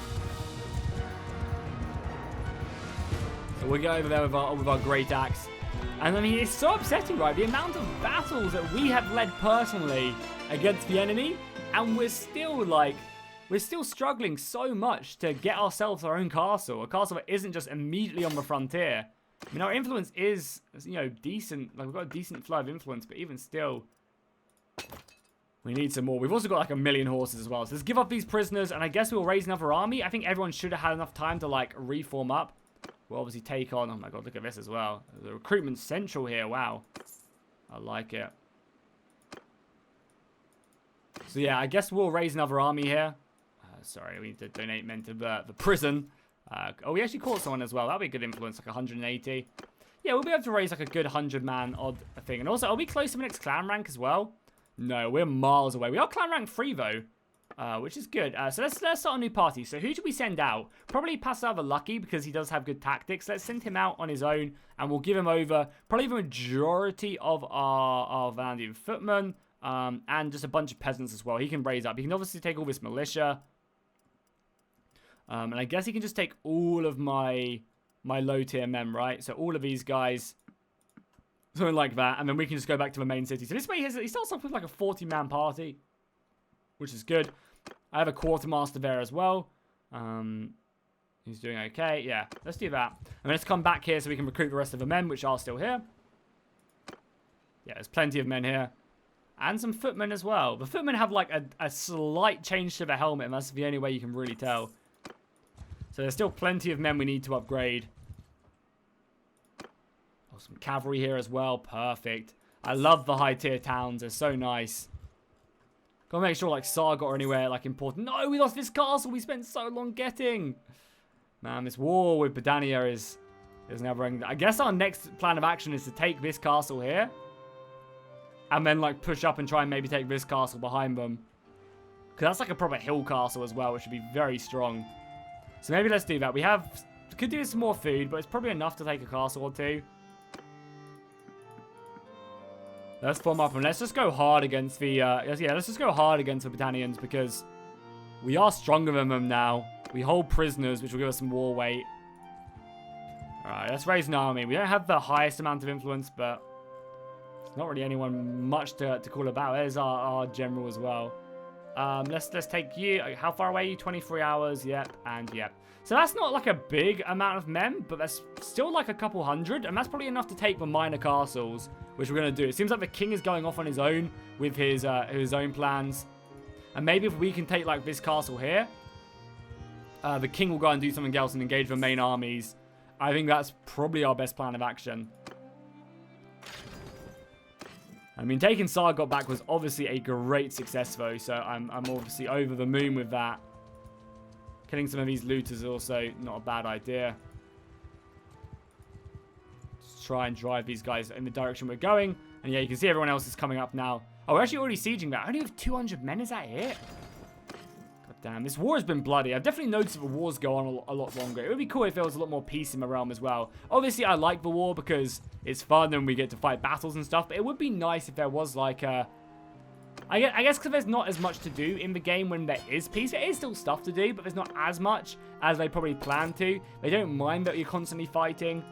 So we'll go over there with our great axe. And I mean, it's so upsetting, right? The amount of battles that we have led personally against the enemy, and we're still struggling so much to get ourselves our own castle. A castle that isn't just immediately on the frontier. I mean, our influence is, you know, decent. Like, we've got a decent flow of influence, but even still, we need some more. We've also got like 1 million horses as well. So let's give up these prisoners, and I guess we'll raise another army. I think everyone should have had enough time to like reform up. We'll obviously take on, oh my god, look at this as well. The recruitment central here, wow. I like it. So yeah, I guess we'll raise another army here. Sorry, we need to donate men to the prison. Oh, we actually caught someone as well. That'll be a good influence, like 180. Yeah, we'll be able to raise like a good 100-man odd thing. And also, are we close to the next clan rank as well? No, we're miles away. We are clan rank 3 though. Which is good. So let's start a new party. So who should we send out? Probably Pasava Lucky, because he does have good tactics. Let's send him out on his own, and we'll give him over probably the majority of our Vlandian footmen, and just a bunch of peasants as well. He can raise up. He can obviously take all this militia. And I guess he can just take all of my low tier men, right? So all of these guys, something like that, and then we can just go back to the main city. So this way he starts off with like a 40-man party, which is good. I have a quartermaster there as well. He's doing okay. Yeah, let's do that. And let's come back here so we can recruit the rest of the men, which are still here. Yeah, there's plenty of men here. And some footmen as well. The footmen have like a slight change to the helmet, and that's the only way you can really tell. So there's still plenty of men we need to upgrade. Oh, some cavalry here as well. Perfect. I love the high tier towns. They're so nice. Gotta make sure like Sargot or anywhere like important. No, we lost this castle we spent so long getting. Man, this war with Battania is never ending. I guess our next plan of action is to take this castle here. And then like push up and try and maybe take this castle behind them. Because that's like a proper hill castle as well, which would be very strong. So maybe let's do that. We could do some more food, but it's probably enough to take a castle or 2. Let's form up and let's just go hard against the, let's just go hard against the Battanians, because we are stronger than them now. We hold prisoners, which will give us some war weight. Alright, let's raise an army. We don't have the highest amount of influence, but there's not really anyone much to call about. There's our general as well. Let's take you. How far away are you? 23 hours. Yep, and yep. So that's not like a big amount of men, but that's still like a couple hundred, and that's probably enough to take the minor castles, which we're going to do. It seems like the king is going off on his own with his own plans. And maybe if we can take like this castle here, the king will go and do something else and engage the main armies. I think that's probably our best plan of action. I mean, taking Sargot back was obviously a great success though, so I'm obviously over the moon with that. Killing some of these looters is also not a bad idea. Just try and drive these guys in the direction we're going. And yeah, you can see everyone else is coming up now. Oh, we're actually already sieging that. I only have 200 men, is that it? God damn, this war has been bloody. I've definitely noticed that the wars go on a lot longer. It would be cool if there was a lot more peace in my realm as well. Obviously, I like the war because it's fun and we get to fight battles and stuff. But it would be nice if there was like a... I guess because there's not as much to do in the game when there is peace. There is still stuff to do, but there's not as much as they probably plan to. They don't mind that you're constantly fighting.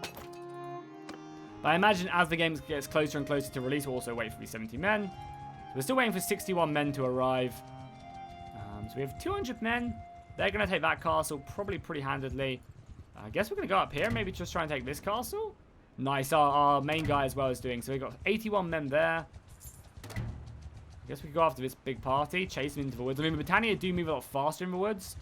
But I imagine as the game gets closer and closer to release, we'll also wait for these 70 men. We're still waiting for 61 men to arrive. So we have 200 men. They're going to take that castle probably pretty handedly. I guess we're going to go up here. Maybe just try and take this castle. Nice. Our main guy as well is doing. So we've got 81 men there. I guess we can go after this big party, chase them into the woods. I mean, Battania do move a lot faster in the woods.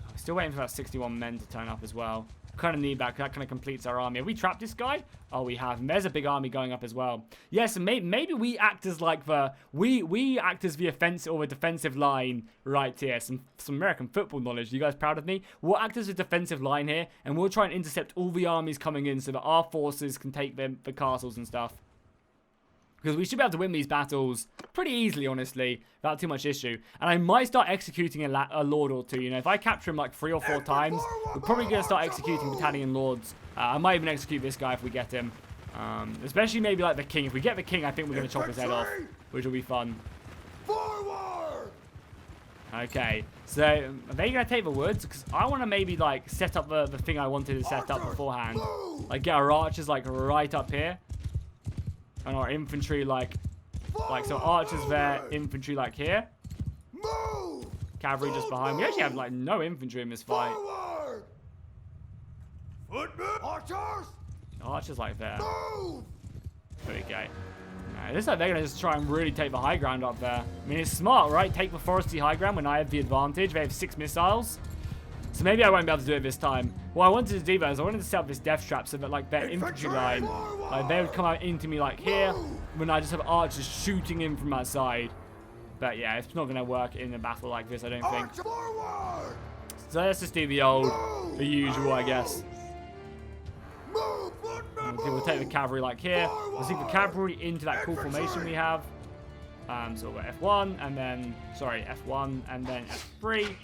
I'm still waiting for about 61 men to turn up as well. Kind of need that. That kind of completes our army. Have we trapped this guy? Oh, we have. And there's a big army going up as well. Yes, maybe we act as like the we act as the offensive or the defensive line right here. Some American football knowledge. You guys proud of me? We'll act as a defensive line here, and we'll try and intercept all the armies coming in so that our forces can take the castles and stuff. Because we should be able to win these battles pretty easily, honestly, without too much issue. And I might start executing a lord or two. You know, if I capture him like 3 or 4 times, we're probably going to start executing Battanian lords. I might even execute this guy if we get him. Especially maybe like the king. If we get the king, I think we're going to chop his head off, which will be fun. Forward! Okay, so are they going to take the woods? Because I want to maybe like set up the thing I wanted to set up beforehand. Like get our archers like right up here. And our infantry so archers there, infantry like here. Move! Cavalry just behind. We actually have like no infantry in this fight. Forward! Footmen! Archers! Archers like there. Move! There we go. It looks like they're going to just try and really take the high ground up there. I mean, it's smart, right? Take the foresty high ground when I have the advantage. They have 6 missiles. So maybe I won't be able to do it this time. What I wanted to do though is I wanted to set up this death trap so that like their infantry line, like they would come out into me like here, when I just have archers shooting in from that side. But yeah, it's not going to work in a battle like this, I don't think. So let's just do the usual, I guess. Okay, we'll take the cavalry like here. We'll see the cavalry into that cool formation we have. So we'll go F1 and then, sorry, F1 and then F3.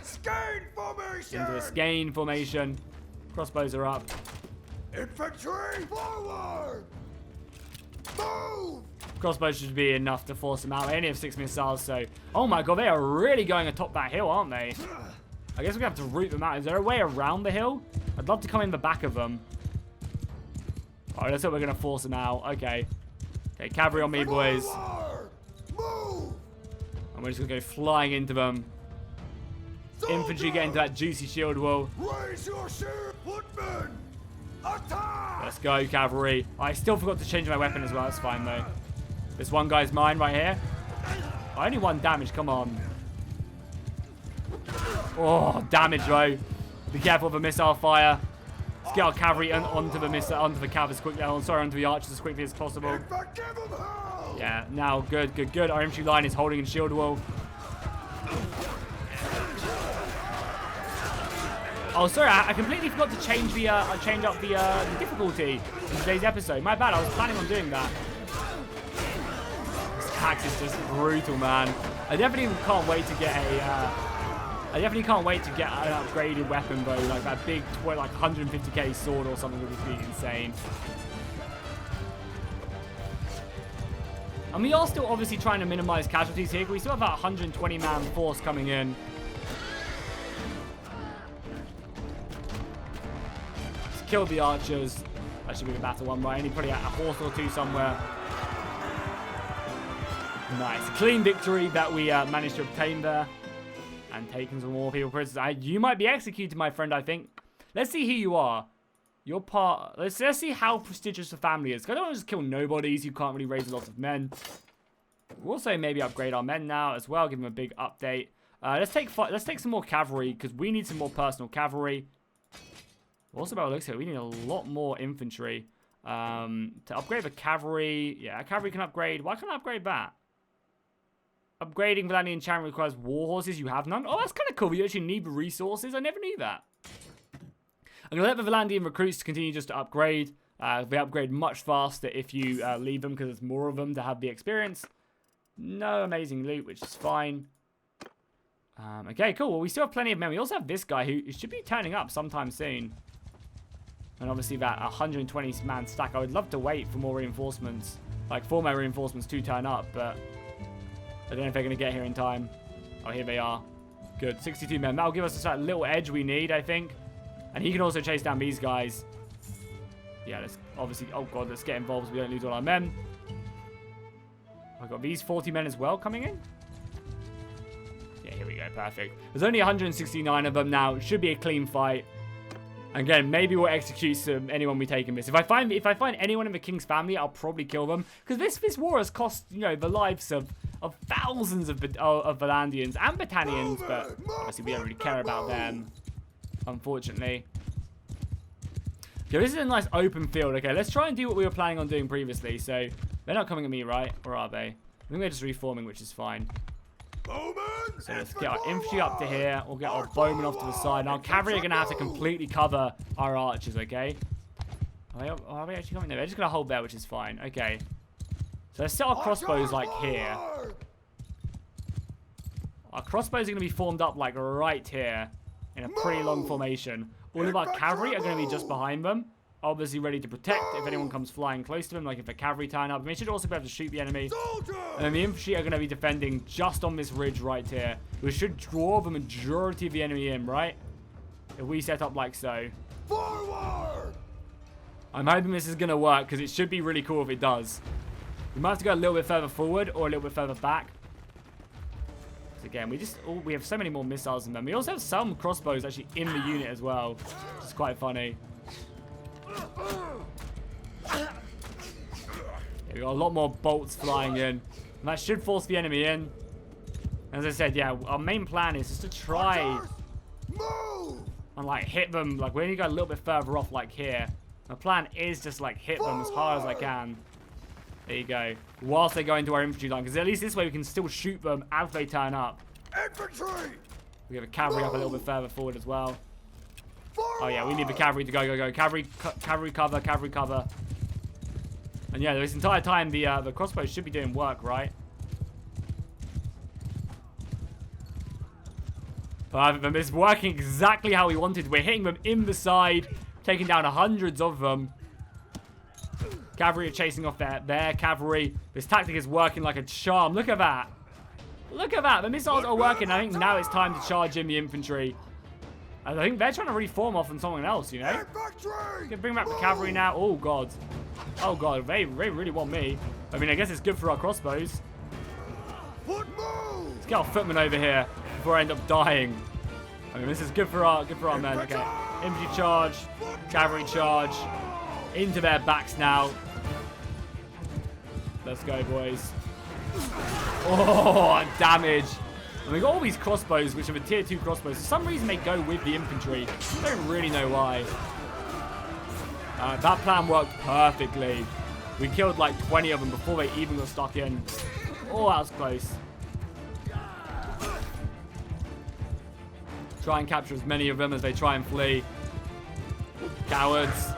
Skein formation! Into the skein formation. Crossbows are up. Infantry forward! Move! Crossbows should be enough to force them out. They only have 6 missiles, so... Oh my god, they are really going atop that hill, aren't they? I guess we're going to have to root them out. Is there a way around the hill? I'd love to come in the back of them. Alright, that's what we're going to force them out. Okay. Okay, cavalry on me, boys. Move! And we're just going to go flying into them. Infantry get into that juicy shield wall. Raise your shield, footmen! Attack! Let's go, cavalry. I still forgot to change my weapon as well. That's fine, though. This one guy's mine right here. Oh, only 1 damage. Come on. Oh, damage, though. Be careful of the missile fire. Let's get our cavalry onto the cav as quickly. Oh, sorry, onto the archers as quickly as possible. Yeah, now, good, good, good. Our infantry line is holding in shield wall. Oh, sorry, I completely forgot to change up the difficulty in today's episode. My bad, I was planning on doing that. This tax is just brutal, man. I definitely can't wait to get an upgraded weapon, though. Like that big, like 150k sword or something would be insane. And we are still obviously trying to minimize casualties here. We still have about 120-man force coming in. Kill the archers. That should be the battle one, right? Only probably a horse or 2 somewhere. Nice. Clean victory that we managed to obtain there. And taken some more people prisoners. You might be executed, my friend, I think. Let's see who you are. You're part... Let's see how prestigious the family is. I don't want to just kill nobodies. You can't really raise a lot of men. We'll also maybe upgrade our men now as well. Give them a big update. Let's take some more cavalry because we need some more personal cavalry. Also, by what it looks like, we need a lot more infantry. To upgrade the cavalry. Yeah, cavalry can upgrade. Why can't I upgrade that? Upgrading Vlandia enchantment requires war horses. You have none. Oh, that's kind of cool. You actually need the resources. I never knew that. I'm going to let the Vlandian recruits continue just to upgrade. They upgrade much faster if you leave them because there's more of them to have the experience. No amazing loot, which is fine. Okay, cool. Well, we still have plenty of men. We also have this guy who should be turning up sometime soon. And obviously that 120-man stack. I would love to wait for more reinforcements. Like 4 more reinforcements to turn up, but I don't know if they're going to get here in time. Oh, here they are. Good. 62 men. That'll give us just that little edge we need, I think. And he can also chase down these guys. Yeah, let's obviously... Oh, God, let's get involved so we don't lose all our men. I've got these 40 men as well coming in. Yeah, here we go. Perfect. There's only 169 of them now. It should be a clean fight. Again, maybe we'll execute anyone we take in this. If I find anyone in the king's family, I'll probably kill them. Because this war has cost, you know, the lives of thousands of Vlandians and Battanians, but obviously we don't really care about them, unfortunately. Okay, this is a nice open field. Okay, let's try and do what we were planning on doing previously. So, they're not coming at me, right? Or are they? I think they're just reforming, which is fine. So let's get our infantry up to here. We'll get our bowmen off to the side. Now, cavalry are going to have to completely cover our archers, okay? Are they actually coming there? They're just going to hold there, which is fine. Okay. So let's set our crossbows, like, here. Our crossbows are going to be formed up, like, right here. In a pretty long formation. All of our cavalry are going to be just behind them. Obviously ready to protect if anyone comes flying close to them, like if the cavalry turn up. They should also be able to shoot the enemy. And then the infantry are going to be defending just on this ridge right here. We should draw the majority of the enemy in, right? If we set up like so. Forward! I'm hoping this is going to work because it should be really cool if it does. We might have to go a little bit further forward or a little bit further back. Again, we have so many more missiles than them. We also have some crossbows actually in the unit as well, which is quite funny. Yeah, we got a lot more bolts flying in, and that should force the enemy in. As I said, yeah, our main plan is just to try and like hit them. Like we only go a little bit further off, like here. My plan is just like hit them as hard as I can. There you go. Whilst they go into our infantry line, because at least this way we can still shoot them as they turn up. Infantry! We have a cavalry up a little bit further forward as well. Oh yeah, we need the cavalry to go. Cavalry cover. And yeah, this entire time the crossbows should be doing work, right? But it's working exactly how we wanted. We're hitting them in the side, taking down hundreds of them. Cavalry are chasing off their cavalry. This tactic is working like a charm. Look at that. Look at that. The missiles are working. I think now it's time to charge in the infantry. I think they're trying to reform off on someone else, you know? Can bring back the cavalry now. Oh, God. Oh, God. They really want me. I mean, I guess it's good for our crossbows. Let's get our footmen over here before I end up dying. I mean, this is good for our men. Okay. Infantry charge. Cavalry charge. Into their backs now. Let's go, boys. Oh, damage. And we got all these crossbows, which are the tier 2 crossbows. For some reason, they go with the infantry. I don't really know why. That plan worked perfectly. We killed like 20 of them before they even got stuck in. Oh, that was close. Try and capture as many of them as they try and flee. Cowards.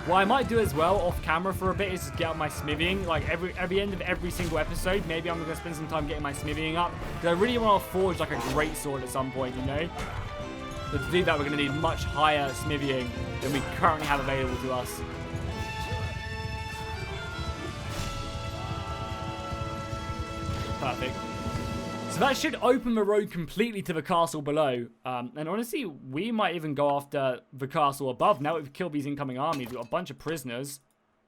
What I might do as well off camera for a bit is just get up my smithing. Like at the end of every single episode, maybe I'm going to spend some time getting my smithing up. Because I really want to forge like a great sword at some point, you know? But to do that, we're going to need much higher smithing than we currently have available to us. Perfect. So that should open the road completely to the castle below. And honestly, we might even go after the castle above. Now we've killed these incoming armies. We've got a bunch of prisoners.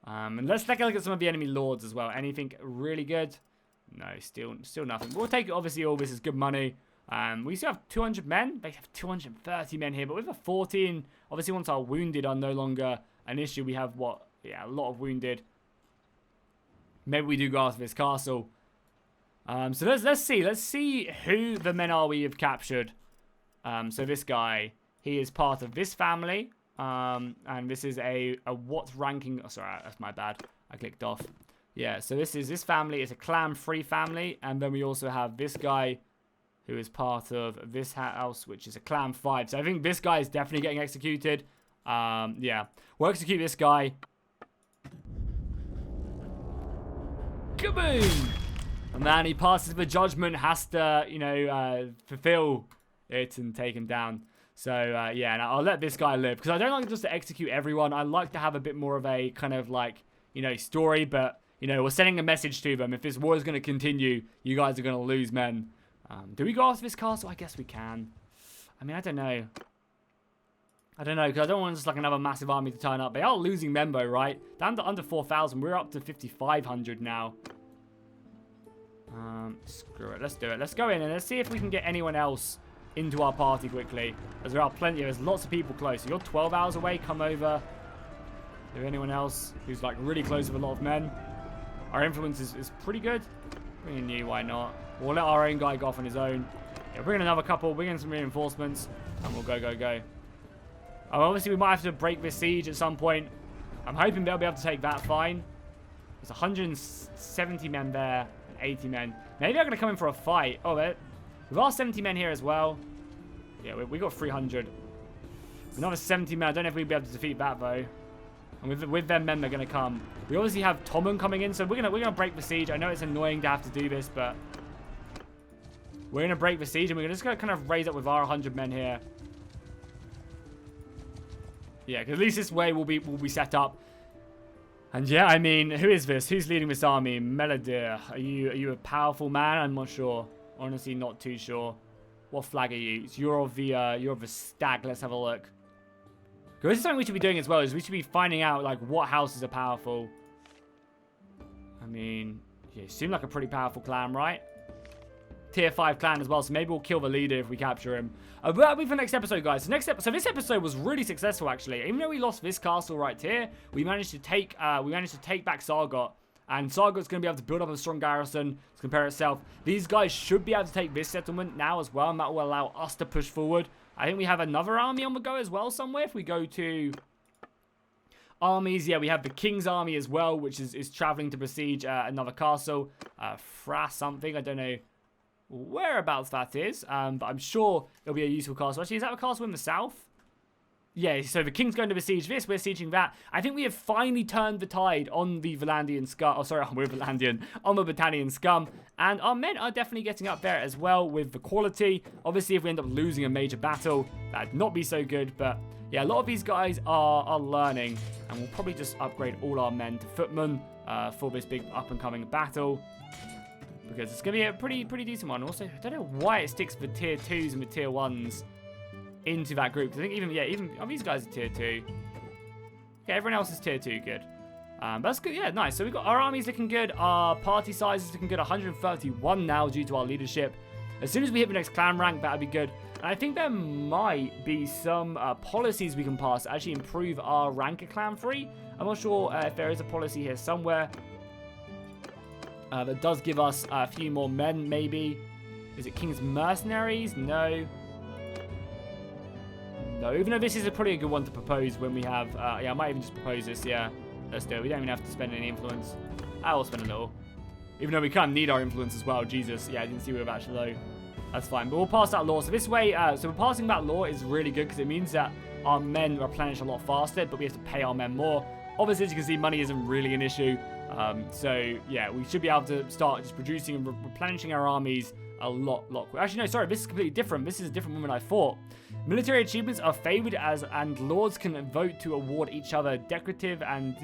And let's take a look at some of the enemy lords as well. Anything really good? No, still nothing. We'll take, obviously, all this is good money. We still have 200 men. They have 230 men here. But with a 14, obviously once our wounded are no longer an issue, we have what? Yeah, a lot of wounded. Maybe we do go after this castle. So let's see who the men are we have captured. So this guy, he is part of this family, and this is a what ranking? Oh, sorry, that's my bad. I clicked off. Yeah, so this family is a clan-free family, and then we also have this guy, who is part of this house, which is a clan 5. So I think this guy is definitely getting executed. Yeah, we'll execute this guy. Kaboom! And then he passes the judgment, has to, you know, fulfill it and take him down. So, yeah, and I'll let this guy live. Because I don't like just to execute everyone. I like to have a bit more of a kind of like, you know, story. But, you know, we're sending a message to them. If this war is going to continue, you guys are going to lose men. Do we go after this castle? I guess we can. I mean, I don't know. I don't know, because I don't want just like another massive army to turn up. They are losing Membo, right? Down to under 4,000. We're up to 5,500 now. Screw it. Let's do it. Let's go in and let's see if we can get anyone else into our party quickly. As there are plenty. There's lots of people close. So you're 12 hours away. Come over. Is there anyone else who's like really close with a lot of men? Our influence is pretty good. Bring in you. Why not? We'll let our own guy go off on his own. Yeah, bring in another couple. Bring in some reinforcements. And we'll go. Obviously, we might have to break this siege at some point. I'm hoping they'll be able to take that fine. There's 170 men there. 80 men. Maybe they're going to come in for a fight. Oh, we've got 70 men here as well. Yeah, we got 300. Another 70 men. I don't know if we'll be able to defeat that, though. And with them men, they're going to come. We obviously have Tommen coming in, so we're gonna break the siege. I know it's annoying to have to do this, but we're going to break the siege, and we're just going to kind of raise up with our 100 men here. Yeah, because at least this way we'll be set up. And yeah, I mean, who is this? Who's leading this army? Meladir. Are you a powerful man? I'm not sure. Honestly, not too sure. What flag are you? So you're of the stag. Let's have a look. This is something we should be doing as well. Is we should be finding out like what houses are powerful. I mean, yeah, you seem like a pretty powerful clan, right? Tier 5 clan as well, so maybe we'll kill the leader if we capture him. But that'll be for the next episode, guys. So this episode was really successful, actually. Even though we lost this castle right here, we managed to take back Sargot. And Sargot's going to be able to build up a strong garrison to compare itself. These guys should be able to take this settlement now as well, and that will allow us to push forward. I think we have another army on the go as well somewhere. If we go to armies, yeah, we have the King's army as well, which is traveling to besiege another castle. Fra something, I don't know whereabouts that is, but I'm sure it'll be a useful castle. Actually, is that a castle in the south? Yeah, so the King's going to besiege this, we're sieging that. I think we have finally turned the tide on the Vlandian scum. Oh, sorry, we're Vlandian. On the Battanian scum. And our men are definitely getting up there as well with the quality. Obviously, if we end up losing a major battle, that'd not be so good. But yeah, a lot of these guys are learning. And we'll probably just upgrade all our men to footmen for this big up-and-coming battle. Because it's going to be a pretty decent one. Also, I don't know why it sticks the tier 2s and the tier 1s into that group. I think even these guys are tier 2. Okay, everyone else is tier 2. Good. That's good. Yeah, nice. So we've got our armies looking good. Our party size is looking good. 131 now due to our leadership. As soon as we hit the next clan rank, that'd be good. And I think there might be some policies we can pass to actually improve our rank of clan 3. I'm not sure if there is a policy here somewhere that does give us a few more men, maybe. Is it King's Mercenaries? No. No, even though this is probably a good one to propose when we have... yeah, I might even just propose this, yeah. Let's do it. We don't even have to spend any influence. I will spend a little. Even though we kind of need our influence as well. Jesus, yeah, I didn't see we were actually low. That's fine, but we'll pass that law. So this way, so passing that law is really good because it means that our men replenish a lot faster, but we have to pay our men more. Obviously, as you can see, money isn't really an issue. So, yeah, we should be able to start just producing and replenishing our armies a lot quicker. Actually, no, sorry, this is completely different. This is a different one than I thought. Military achievements are favored and lords can vote to award each other decorative and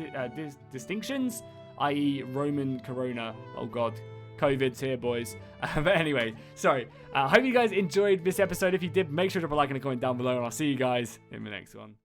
distinctions, i.e. Roman Corona. Oh, God. COVID's here, boys. But anyway, sorry. I hope you guys enjoyed this episode. If you did, make sure to drop a like and a comment down below, and I'll see you guys in the next one.